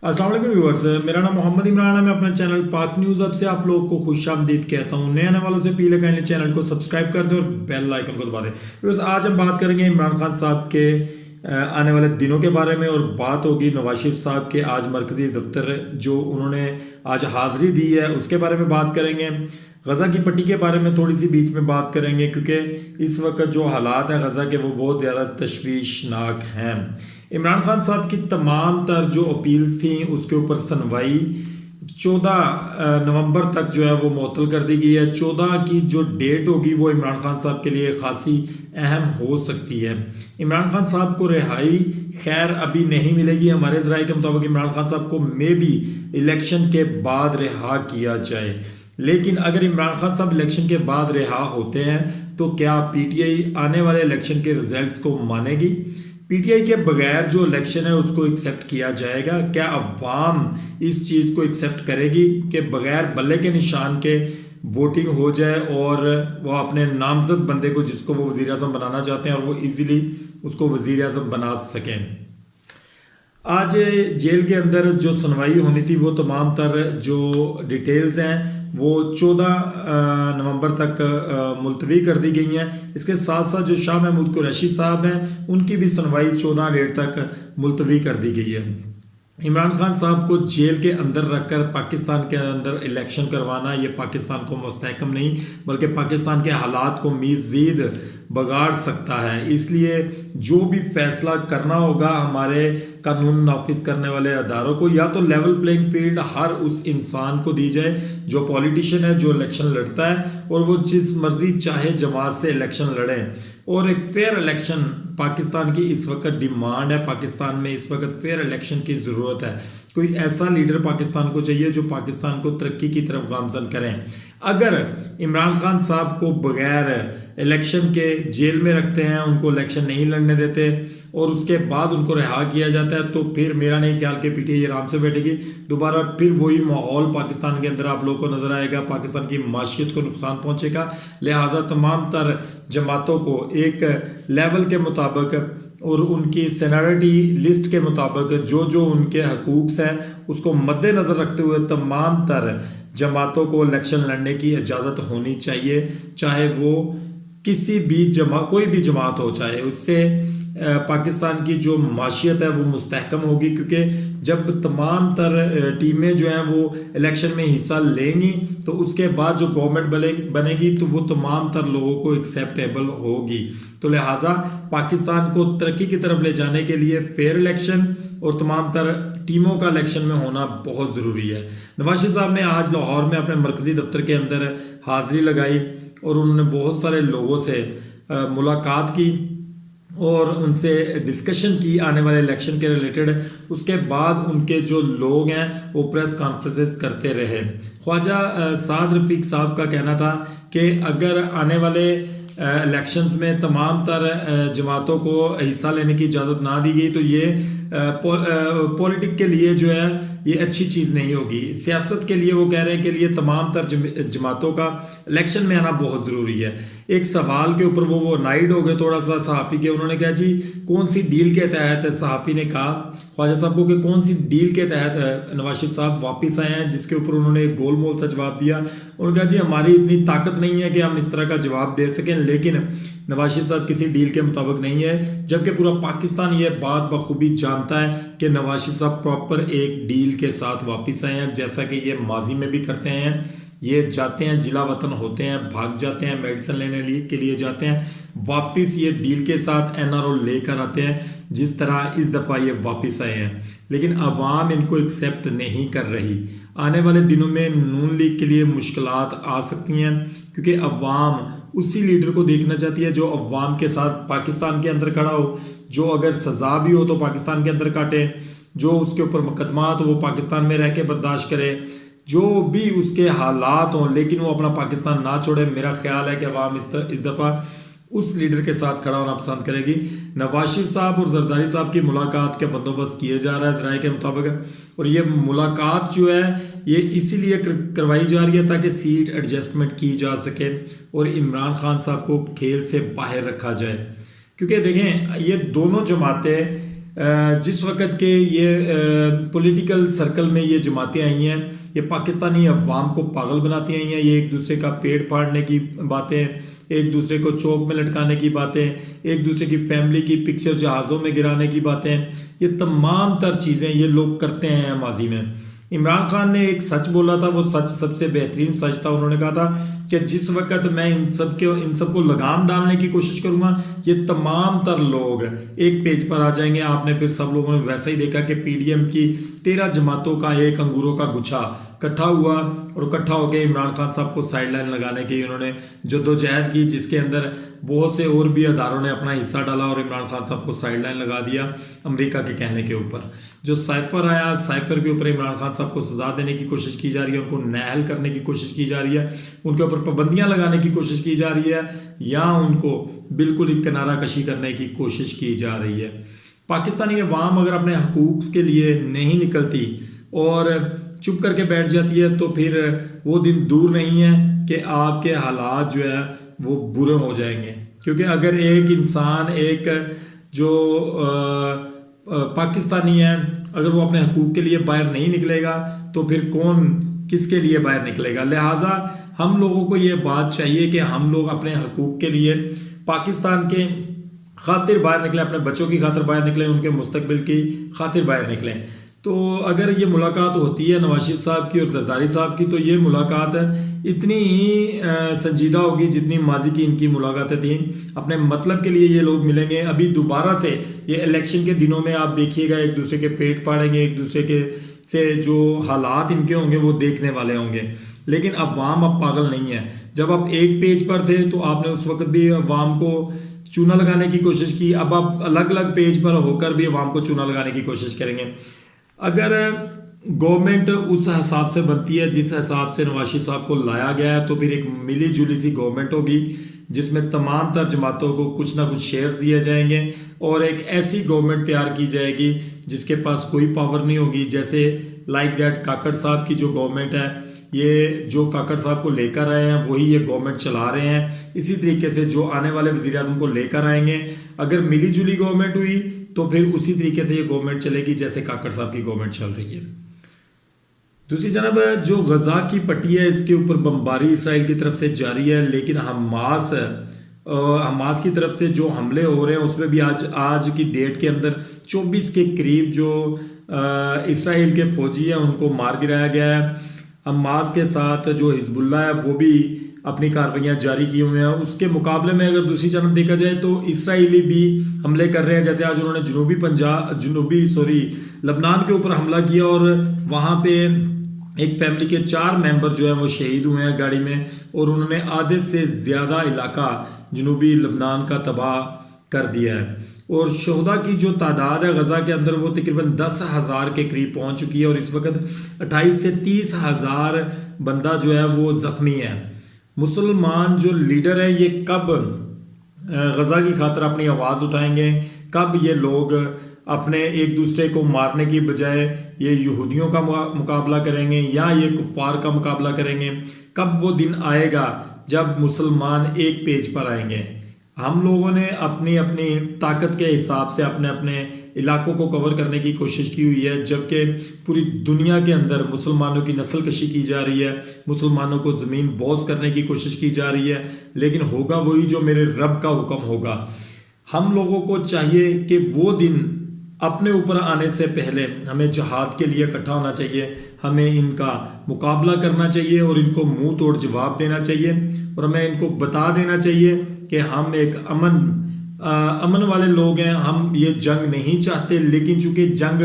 अस्सलाम वालेकुम व्यूअर्स, मेरा नाम मोहम्मद इमरान है। मैं अपने चैनल पाक न्यूज़ अब से आप लोगों को खुशामदीद कहता हूँ। नए आने वालों से अपील है काइंडली चैनल को सब्सक्राइब कर दें और बेल आइकन को दबा दें। व्यूअर्स, आज हम बात करेंगे इमरान खान साहब के आने वाले दिनों के बारे में, और बात होगी नवाज शरीफ साहब के आज मरकजी दफ्तर जो उन्होंने आज हाज़िरी दी है उसके बारे में बात करेंगे। गज़ा की पट्टी के बारे में थोड़ी सी बीच में बात करेंगे, क्योंकि इस वक्त जो हालात हैं गज़ा के वो बहुत ज़्यादा तशवीशनाक हैं। इमरान खान साहब की तमाम तर जो अपील्स थी उसके ऊपर सुनवाई 14 नवंबर तक जो है वो मुअत्तल कर दी गई है। 14 की जो डेट होगी वो इमरान खान साहब के लिए खासी अहम हो सकती है। इमरान खान साहब को रिहाई खैर अभी नहीं मिलेगी। हमारे ज़राए के मुताबिक इमरान खान साहब को मे बी इलेक्शन के बाद रिहा किया जाए, लेकिन अगर इमरान खान साहब इलेक्शन के बाद रिहा होते हैं तो क्या पीटीआई आने वाले इलेक्शन के रिजल्ट्स को मानेगी? पीटीआई के बगैर जो इलेक्शन है उसको एक्सेप्ट किया जाएगा? क्या अवाम इस चीज़ को एक्सेप्ट करेगी कि बगैर बल्ले के निशान के वोटिंग हो जाए और वो अपने नामजद बंदे को जिसको वो वज़ीर आज़म बनाना चाहते हैं और वो इजीली उसको वज़ीर आज़म बना सकें? आज जेल के अंदर जो सुनवाई होनी थी वो तमाम तर जो डिटेल्स हैं वो 14 नवंबर तक मुलतवी कर दी गई हैं। इसके साथ साथ जो शाह महमूद कुरैशी साहब हैं उनकी भी सुनवाई 14 डेट तक मुलतवी कर दी गई है। इमरान खान साहब को जेल के अंदर रखकर पाकिस्तान के अंदर इलेक्शन करवाना ये पाकिस्तान को मुस्तहकम नहीं बल्कि पाकिस्तान के हालात को मज़ीद बगाड़ सकता है। इसलिए जो भी फैसला करना होगा हमारे कानून नाफिज करने वाले अदारों को, या तो लेवल प्लेइंग फील्ड हर उस इंसान को दी जाए जो पॉलिटिशियन है, जो इलेक्शन लड़ता है, और वो जिस मर्जी चाहे जमात से इलेक्शन लड़ें, और एक फेयर इलेक्शन पाकिस्तान की इस वक्त डिमांड है। पाकिस्तान में इस वक्त फेयर इलेक्शन की ज़रूरत है। कोई ऐसा लीडर पाकिस्तान को चाहिए जो पाकिस्तान को तरक्की की तरफ गामजन करें। अगर इमरान खान साहब को बगैर इलेक्शन के जेल में रखते हैं, उनको इलेक्शन नहीं लड़ने देते और उसके बाद उनको रिहा किया जाता है, तो फिर मेरा नहीं ख्याल कि पीटीआई आराम से बैठेगी। दोबारा फिर वही माहौल पाकिस्तान के अंदर आप लोगों को नजर आएगा। पाकिस्तान की माशियत को नुकसान पहुंचेगा। लिहाजा तमाम तर जमातों को एक लेवल के मुताबिक और उनकी सीनियरिटी लिस्ट के मुताबिक जो जो उनके हकूक़ हैं उसको मद्देनज़र रखते हुए तमाम तर जमातों को इलेक्शन लड़ने की इजाज़त होनी चाहिए, चाहे वो किसी भी कोई भी जमात हो। चाहे उससे पाकिस्तान की जो माशियत है वो मुस्तहकम होगी, क्योंकि जब तमाम तर टीमें जो हैं वो इलेक्शन में हिस्सा लेंगी तो उसके बाद जो गवर्नमेंट बनेगी तो वो तमाम तर लोगों को एक्सेप्टेबल होगी। तो लिहाजा पाकिस्तान को तरक्की की तरफ ले जाने के लिए फेयर इलेक्शन और तमाम तर टीमों का इलेक्शन में होना बहुत ज़रूरी है। नवाज शरीफ साहब ने आज लाहौर में अपने मरकजी दफ्तर के अंदर हाज़िरी लगाई और उन्होंने बहुत सारे लोगों से मुलाकात की और उनसे डिस्कशन की आने वाले इलेक्शन के रिलेटेड। उसके बाद उनके जो लोग हैं वो प्रेस कॉन्फ्रेंसेस करते रहे। ख्वाजा साद रफीक साहब का कहना था कि अगर आने वाले इलेक्शंस में तमाम तर जमातों को हिस्सा लेने की इजाज़त ना दी गई तो ये पॉलिटिक के लिए जो है ये अच्छी चीज़ नहीं होगी। सियासत के लिए वो कह रहे हैं कि लिए तमाम तर जमातों का इलेक्शन में आना बहुत ज़रूरी है। एक सवाल के ऊपर वो नाइड हो गए थोड़ा सा सहाफ़ी के। उन्होंने कहा जी कौन सी डील के तहत, सहाफ़ी ने कहा ख्वाजा साहब को कि कौन सी डील के तहत नवाज शरीफ साहब वापस आए हैं, जिसके ऊपर उन्होंने एक गोल मोल सा जवाब दिया। उन्होंने कहा जी हमारी इतनी ताकत नहीं है कि हम इस तरह का जवाब दे सकें, लेकिन नवाज शरीफ साहब किसी डील के मुताबिक नहीं है, जबकि पूरा पाकिस्तान ये बात बखूबी जानता है कि नवाज शरीफ साहब प्रॉपर एक डील के साथ वापस आए हैं, जैसा कि ये माजी में भी करते हैं। ये जाते हैं, जिला वतन होते हैं, भाग जाते हैं, मेडिसिन लेने के लिए जाते हैं, वापस ये डील के साथ एनआरओ लेकर आते हैं, जिस तरह इस दफ़ा ये वापस आए हैं। लेकिन अवाम इनको एक्सेप्ट नहीं कर रही। आने वाले दिनों में नून लीग के लिए मुश्किलात आ सकती हैं, क्योंकि अवाम उसी लीडर को देखना चाहती है जो अवाम के साथ पाकिस्तान के अंदर खड़ा हो, जो अगर सज़ा भी हो तो पाकिस्तान के अंदर काटे, जो उसके ऊपर मुकदमा तो वो पाकिस्तान में रह के बर्दाश्त करे, जो भी उसके हालात हों, लेकिन वो अपना पाकिस्तान ना छोड़े। मेरा ख्याल है कि अवाम इस दफ़ा उस लीडर के साथ खड़ा होना पसंद करेगी। नवाज शरीफ साहब और जरदारी साहब की मुलाकात का बंदोबस्त किया जा रहा है ज़राए के मुताबिक, और ये मुलाकात जो है ये इसीलिए करवाई जा रही है ताकि सीट एडजस्टमेंट की जा सके और इमरान खान साहब को खेल से बाहर रखा जाए। क्योंकि देखें ये दोनों जमातें जिस वक्त के ये पॉलिटिकल सर्कल में ये जमातें आई हैं, ये पाकिस्तानी अवाम को पागल बनाती आई हैं। ये एक दूसरे का पेट फाड़ने की बातें, एक दूसरे को चौक में लटकाने की बातें, एक दूसरे की फैमिली की पिक्चर जहाज़ों में गिराने की बातें, ये तमाम तर चीज़ें ये लोग करते हैं माजी में। इमरान खान ने एक सच बोला था, वो सच सबसे बेहतरीन सच था। उन्होंने कहा था कि जिस वक्त मैं इन सबको लगाम डालने की कोशिश करूंगा, ये तमाम तर लोग एक पेज पर आ जाएंगे। आपने फिर सब लोगों ने वैसे ही देखा कि पीडीएम की 13 जमातों का एक अंगूरों का गुच्छा इकट्ठा हुआ और इकट्ठा होकर इमरान खान साहब को साइडलाइन लगाने की उन्होंने जद्दोजहद की, जिसके अंदर बहुत से और भी अदारों ने अपना हिस्सा डाला और इमरान खान साहब को साइडलाइन लगा दिया अमेरिका के कहने के ऊपर। जो साइफर आया, साइफर के ऊपर इमरान खान साहब को सजा देने की कोशिश की जा रही है, उनको नाअहल करने की कोशिश की जा रही है, उनके ऊपर पाबंदियां लगाने की कोशिश की जा रही है, या उनको बिल्कुल ही किनारा कशी करने की कोशिश की जा रही है। पाकिस्तानी अवाम अगर अपने हकूक़ के लिए नहीं निकलती और चुप करके बैठ जाती है तो फिर वो दिन दूर नहीं है कि आपके हालात जो है वो बुरे हो जाएंगे। क्योंकि अगर एक इंसान, एक जो पाकिस्तानी है, अगर वो अपने हकूक़ के लिए बाहर नहीं निकलेगा तो फिर कौन किसके लिए बाहर निकलेगा। लिहाजा हम लोगों को ये बात चाहिए कि हम लोग अपने हकूक़ के लिए पाकिस्तान के खातिर बाहर निकलें, अपने बच्चों की खातिर बाहर निकलें, उनके मुस्तकबिल की खातिर बाहर निकलें। तो अगर ये मुलाकात होती है नवाज शरीफ साहब की और जरदारी साहब की, तो ये मुलाकात इतनी ही संजीदा होगी जितनी माजी की इनकी मुलाकातें थी। अपने मतलब के लिए ये लोग मिलेंगे। अभी दोबारा से ये इलेक्शन के दिनों में आप देखिएगा, एक दूसरे के पेट फाड़ेंगे, एक दूसरे के से जो हालात इनके होंगे वो देखने वाले होंगे। लेकिन अवाम अब पागल नहीं है। जब आप एक पेज पर थे तो आपने उस वक्त भी अवाम को चूना लगाने की कोशिश की, अब आप अलग अलग पेज पर होकर भी अवाम को चूना लगाने की कोशिश करेंगे। अगर गवर्नमेंट उस हिसाब से बनती है जिस हिसाब से नवाज शरीफ साहब को लाया गया है, तो फिर एक मिली जुली सी गवर्नमेंट होगी जिसमें तमाम तर जमातों को कुछ ना कुछ शेयर्स दिए जाएंगे और एक ऐसी गवर्नमेंट तैयार की जाएगी जिसके पास कोई पावर नहीं होगी। जैसे लाइक दैट काकड़ साहब की जो गवर्नमेंट है, ये जो काकड़ साहब को लेकर आए हैं वही ये गवर्नमेंट चला रहे हैं। इसी तरीके से जो आने वाले वज़ीर आज़म को लेकर आएंगे, अगर मिली जुली गवर्नमेंट हुई तो फिर उसी तरीके से ये गवर्नमेंट चलेगी जैसे काकड़ साहब की गवर्नमेंट चल रही है। दूसरी जानब जो गजा की पट्टी है, इसके ऊपर बमबारी इसराइल की तरफ से जारी है, लेकिन हमास की तरफ से जो हमले हो रहे हैं उसमें भी आज की डेट के अंदर 24 के करीब जो इसराइल के फौजी हैं उनको मार गिराया गया है। हमास के साथ जो हिजबुल्ला है वो भी अपनी कार्रवाइयाँ जारी किए हुए हैं। उसके मुकाबले में अगर दूसरी जानब देखा जाए तो इसराइली भी हमले कर रहे हैं। जैसे आज उन्होंने लबनान के ऊपर हमला किया और वहाँ पे एक फैमिली के 4 मेंबर जो हैं वो शहीद हुए हैं गाड़ी में, और उन्होंने आधे से ज़्यादा इलाका जनूबी लबनान का तबाह कर दिया है। और शोहदा की जो तादाद है गज़ा के अंदर वो तकरीबन 10,000 के करीब पहुंच चुकी है और इस वक्त 28 से 30,000 बंदा जो है वो ज़ख्मी है। मुसलमान जो लीडर है ये कब गज़ा की खातिर अपनी आवाज़ उठाएंगे, कब ये लोग अपने एक दूसरे को मारने की बजाय ये यहूदियों का मुकाबला करेंगे या ये कुफ़ार का मुकाबला करेंगे, कब वो दिन आएगा जब मुसलमान एक पेज पर आएंगे। हम लोगों ने अपनी अपनी ताकत के हिसाब से अपने अपने इलाकों को कवर करने की कोशिश की हुई है, जबकि पूरी दुनिया के अंदर मुसलमानों की नस्ल कशी की जा रही है, मुसलमानों को ज़मीन बोझ करने की कोशिश की जा रही है। लेकिन होगा वही जो मेरे रब का हुक्म होगा। हम लोगों को चाहिए कि वो दिन अपने ऊपर आने से पहले हमें जहाद के लिए इकट्ठा होना चाहिए, हमें इनका मुकाबला करना चाहिए और इनको मुंह तोड़ जवाब देना चाहिए, और हमें इनको बता देना चाहिए कि हम एक अमन वाले लोग हैं, हम ये जंग नहीं चाहते। लेकिन चूंकि जंग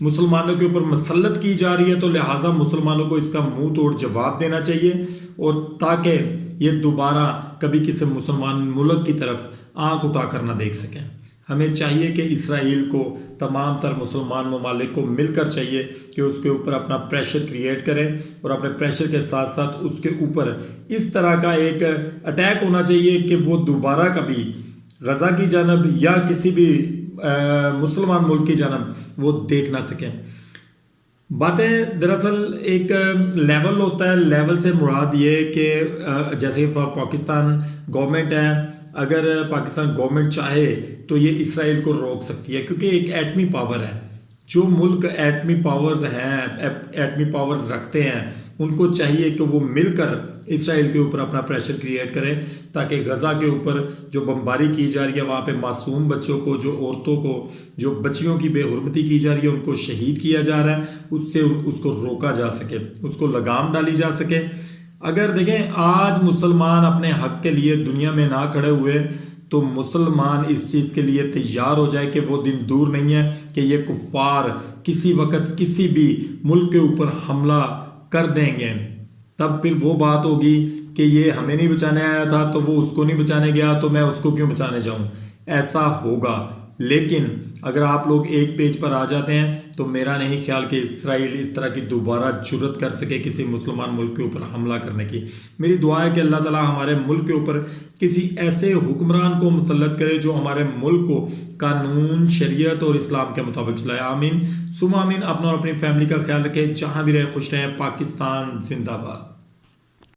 मुसलमानों के ऊपर मसल्लत की जा रही है तो लिहाजा मुसलमानों को इसका मुंह तोड़ जवाब देना चाहिए, और ताकि ये दोबारा कभी किसी मुसलमान मुल्क की तरफ आंख उठाकर ना देख सकें। हमें चाहिए कि इसराइल को तमाम तर मुसलमान ममालिक को मिलकर चाहिए कि उसके ऊपर अपना प्रेशर क्रिएट करें, और अपने प्रेशर के साथ साथ उसके ऊपर इस तरह का एक अटैक होना चाहिए कि वो दोबारा कभी गज़ा की जानब या किसी भी मुसलमान मुल्क की जानब वो देख ना सकें। बातें दरअसल एक लेवल होता है, लेवल से मुराद ये कि जैसे फॉर पाकिस्तान गवर्नमेंट है अगर पाकिस्तान गवर्नमेंट चाहे तो ये इसराइल को रोक सकती है, क्योंकि एक एटमी पावर है। जो मुल्क एटमी पावर्स हैं, एटमी पावर्स रखते हैं, उनको चाहिए कि वो मिलकर इसराइल के ऊपर अपना प्रेशर क्रिएट करें, ताकि गज़ा के ऊपर जो बमबारी की जा रही है, वहाँ पे मासूम बच्चों को, जो औरतों को, जो बच्चियों की बेहुरमती की जा रही है, उनको शहीद किया जा रहा है, उससे उसको रोका जा सके, उसको लगाम डाली जा सके। अगर देखें आज मुसलमान अपने हक के लिए दुनिया में ना खड़े हुए तो मुसलमान इस चीज़ के लिए तैयार हो जाए कि वो दिन दूर नहीं है कि ये कुफ़ार किसी वक्त किसी भी मुल्क के ऊपर हमला कर देंगे। तब फिर वो बात होगी कि ये हमें नहीं बचाने आया था तो वो उसको नहीं बचाने गया तो मैं उसको क्यों बचाने जाऊं, ऐसा होगा। लेकिन अगर आप लोग एक पेज पर आ जाते हैं तो मेरा नहीं ख्याल कि इसराइल इस तरह की दोबारा जुर्रत कर सके किसी मुसलमान मुल्क के ऊपर हमला करने की। मेरी दुआ है कि अल्लाह ताला हमारे मुल्क के ऊपर किसी ऐसे हुक्मरान को मुसल्लत करे जो हमारे मुल्क को कानून, शरीयत और इस्लाम के मुताबिक चलाए। आमीन सुमा आमीन। अपना और अपनी फैमिली का ख्याल रखें, जहां भी रहे खुश रहें। पाकिस्तान जिंदाबाद।